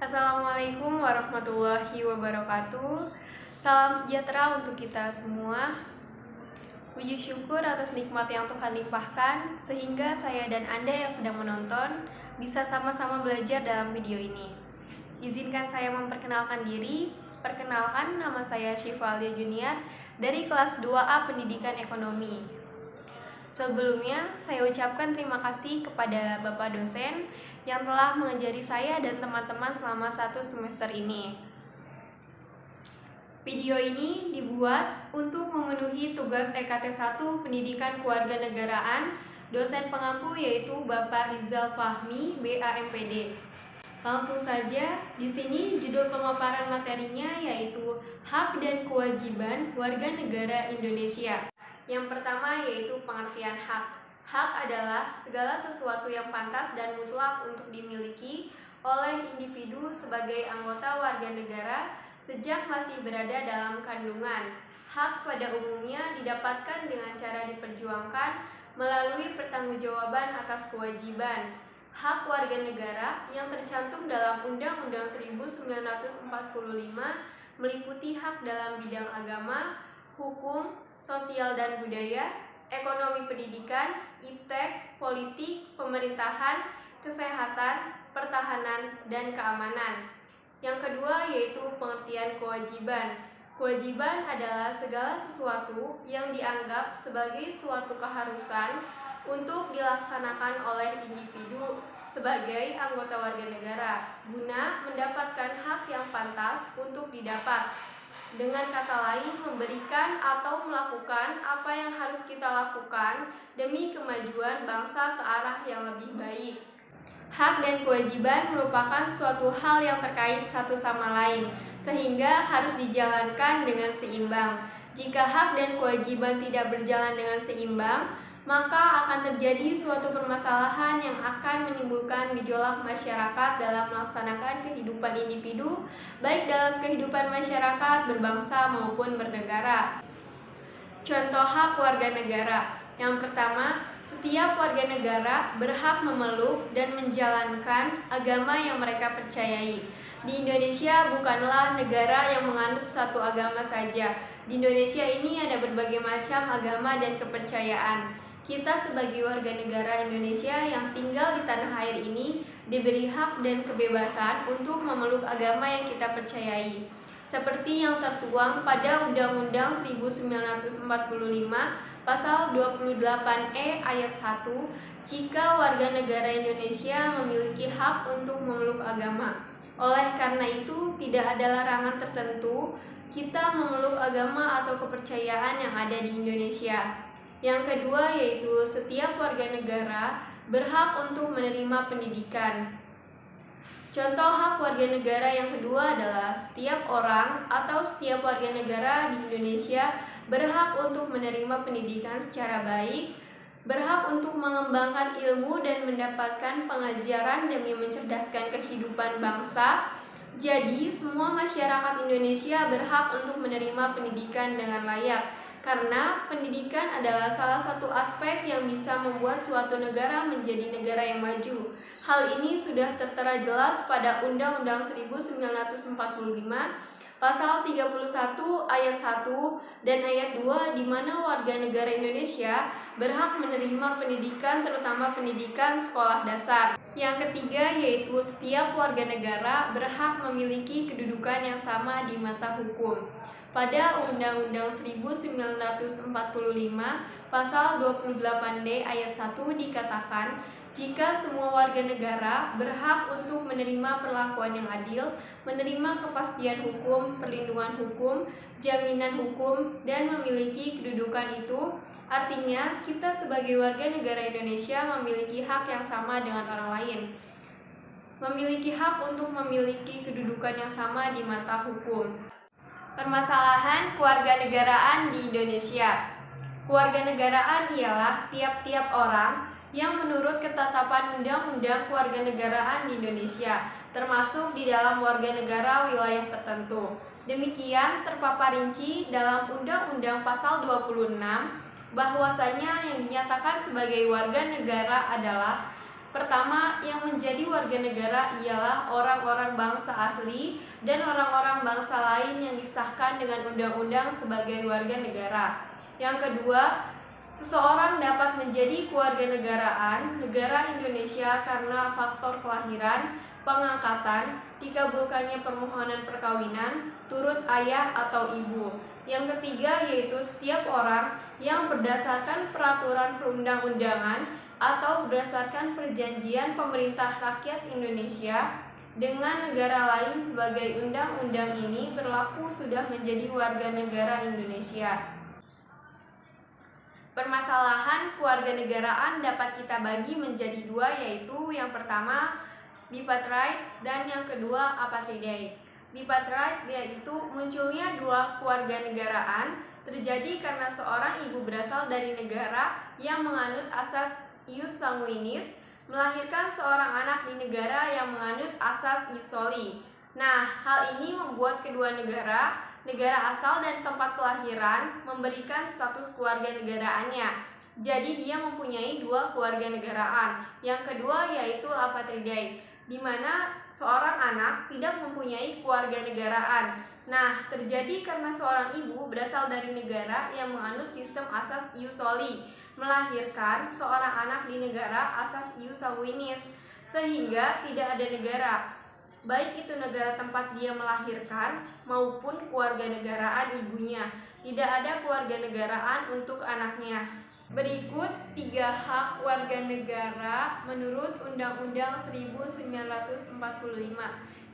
Assalamualaikum warahmatullahi wabarakatuh. Salam sejahtera untuk kita semua. Puji syukur atas nikmat yang Tuhan limpahkan, sehingga saya dan Anda yang sedang menonton bisa sama-sama belajar dalam video ini. Izinkan saya memperkenalkan diri. Perkenalkan, nama saya Syifa Alia Junior dari kelas 2A Pendidikan Ekonomi. Sebelumnya, saya ucapkan terima kasih kepada Bapak dosen yang telah mengajari saya dan teman-teman selama 1 semester ini. Video ini dibuat untuk memenuhi tugas EKT 1 Pendidikan Kewarganegaraan dosen pengampu yaitu Bapak Rizal Fahmi, BAMPD. Langsung saja, di sini judul pemaparan materinya yaitu Hak dan Kewajiban Warga Negara Indonesia. Yang pertama yaitu pengertian hak. Hak adalah segala sesuatu yang pantas dan mutlak untuk dimiliki oleh individu sebagai anggota warga negara sejak masih berada dalam kandungan. Hak pada umumnya didapatkan dengan cara diperjuangkan melalui pertanggungjawaban atas kewajiban. Hak warga negara yang tercantum dalam Undang-Undang 1945 meliputi hak dalam bidang agama, hukum, sosial dan budaya, ekonomi pendidikan, iptek, politik, pemerintahan, kesehatan, pertahanan, dan keamanan. Yang kedua yaitu pengertian kewajiban. Kewajiban adalah segala sesuatu yang dianggap sebagai suatu keharusan untuk dilaksanakan oleh individu sebagai anggota warga negara guna mendapatkan hak yang pantas untuk didapat. Dengan kata lain, memberikan atau melakukan apa yang harus kita lakukan demi kemajuan bangsa ke arah yang lebih baik. Hak dan kewajiban merupakan suatu hal yang terkait satu sama lain, sehingga harus dijalankan dengan seimbang. Jika hak dan kewajiban tidak berjalan dengan seimbang, maka akan terjadi suatu permasalahan yang akan menimbulkan gejolak masyarakat dalam melaksanakan kehidupan individu, baik dalam kehidupan masyarakat berbangsa maupun bernegara. Contoh hak warga negara. Yang pertama, setiap warga negara berhak memeluk dan menjalankan agama yang mereka percayai. Di Indonesia bukanlah negara yang menganut satu agama saja. Di Indonesia ini ada berbagai macam agama dan kepercayaan. Kita sebagai warga negara Indonesia yang tinggal di tanah air ini diberi hak dan kebebasan untuk memeluk agama yang kita percayai. Seperti yang tertuang pada Undang-Undang 1945 Pasal 28E ayat 1, jika warga negara Indonesia memiliki hak untuk memeluk agama. Oleh karena itu, tidak ada larangan tertentu kita memeluk agama atau kepercayaan yang ada di Indonesia. Yang kedua yaitu setiap warga negara berhak untuk menerima pendidikan. Contoh hak warga negara yang kedua adalah setiap orang atau setiap warga negara di Indonesia berhak untuk menerima pendidikan secara baik, berhak untuk mengembangkan ilmu dan mendapatkan pengajaran demi mencerdaskan kehidupan bangsa. Jadi, semua masyarakat Indonesia berhak untuk menerima pendidikan dengan layak. Karena pendidikan adalah salah satu aspek yang bisa membuat suatu negara menjadi negara yang maju. Hal ini sudah tertera jelas pada Undang-Undang 1945 Pasal 31 ayat 1 dan ayat 2 di mana warga negara Indonesia berhak menerima pendidikan terutama pendidikan sekolah dasar. Yang ketiga yaitu setiap warga negara berhak memiliki kedudukan yang sama di mata hukum. Pada Undang-Undang 1945 Pasal 28D ayat 1 dikatakan, jika semua warga negara berhak untuk menerima perlakuan yang adil, menerima kepastian hukum, perlindungan hukum, jaminan hukum, dan memiliki kedudukan itu, artinya kita sebagai warga negara Indonesia memiliki hak yang sama dengan orang lain. Memiliki hak untuk memiliki kedudukan yang sama di mata hukum. Permasalahan kewarganegaraan di Indonesia. Kewarganegaraan ialah tiap-tiap orang yang menurut ketetapan Undang-Undang Kewarganegaraan di Indonesia, termasuk di dalam warga negara wilayah tertentu. Demikian terpapar rinci dalam Undang-Undang Pasal 26 bahwasanya yang dinyatakan sebagai warga negara adalah Pertama, yang menjadi warga negara ialah orang-orang bangsa asli dan orang-orang bangsa lain yang disahkan dengan undang-undang sebagai warga negara. Yang kedua, seseorang dapat menjadi kewarganegaraan negara Indonesia karena faktor kelahiran, pengangkatan, dikabulkannya permohonan perkawinan, turut ayah atau ibu. Yang ketiga yaitu setiap orang yang berdasarkan peraturan perundang-undangan atau berdasarkan perjanjian pemerintah rakyat Indonesia dengan negara lain sebagai undang-undang ini berlaku sudah menjadi warga negara Indonesia. Permasalahan kewarganegaraan dapat kita bagi menjadi dua, yaitu yang pertama bipartite dan yang kedua apartheid. Bipartite yaitu munculnya dua kewarganegaraan terjadi karena seorang ibu berasal dari negara yang menganut asas ius sanguinis melahirkan seorang anak di negara yang menganut asas ius soli. Nah, hal ini membuat kedua negara asal dan tempat kelahiran memberikan status kewarganegaraannya. Jadi dia mempunyai dua kewarganegaraan. Yang kedua yaitu apartheid, di mana seorang anak tidak mempunyai kewarganegaraan. Nah, terjadi karena seorang ibu berasal dari negara yang menganut sistem asas ius soli, melahirkan seorang anak di negara asas ius sanguinis, sehingga tidak ada negara, baik itu negara tempat dia melahirkan maupun kewarganegaraan ibunya. Tidak ada kewarganegaraan untuk anaknya. Berikut 3 hak warga negara menurut Undang-Undang 1945.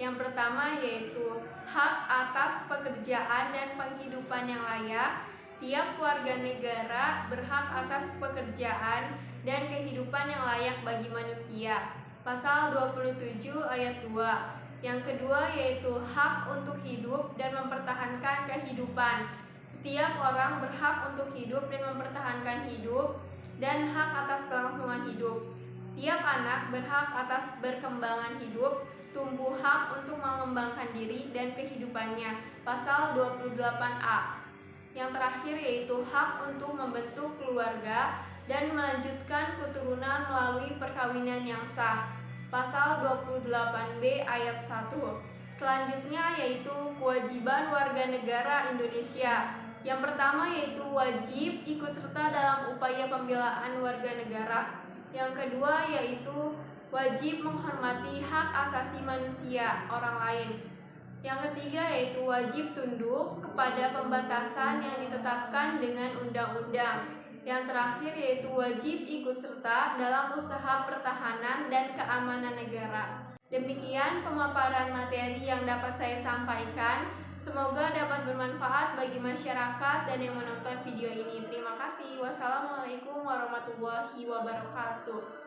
Yang pertama yaitu hak atas pekerjaan dan penghidupan yang layak. Tiap warga negara berhak atas pekerjaan dan kehidupan yang layak bagi manusia. Pasal 27 ayat 2. Yang kedua yaitu hak untuk hidup dan mempertahankan kehidupan. Setiap orang berhak untuk hidup dan mempertahankan hidup dan hak atas kelangsungan hidup. Setiap anak berhak atas berkembangan hidup, tumbuh hak untuk mengembangkan diri dan kehidupannya. Pasal 28A. Yang terakhir yaitu hak untuk membentuk keluarga dan melanjutkan keturunan melalui perkawinan yang sah. Pasal 28B ayat 1. Selanjutnya yaitu kewajiban warga negara Indonesia. Yang pertama yaitu wajib ikut serta dalam upaya pembelaan warga negara. Yang kedua yaitu wajib menghormati hak asasi manusia orang lain. Yang ketiga yaitu wajib tunduk kepada pembatasan yang ditetapkan dengan undang-undang. Yang terakhir yaitu wajib ikut serta dalam usaha pertahanan dan keamanan negara. Demikian pemaparan materi yang dapat saya sampaikan. Semoga dapat bermanfaat bagi masyarakat dan yang menonton video ini. Terima kasih. Wassalamualaikum warahmatullahi wabarakatuh.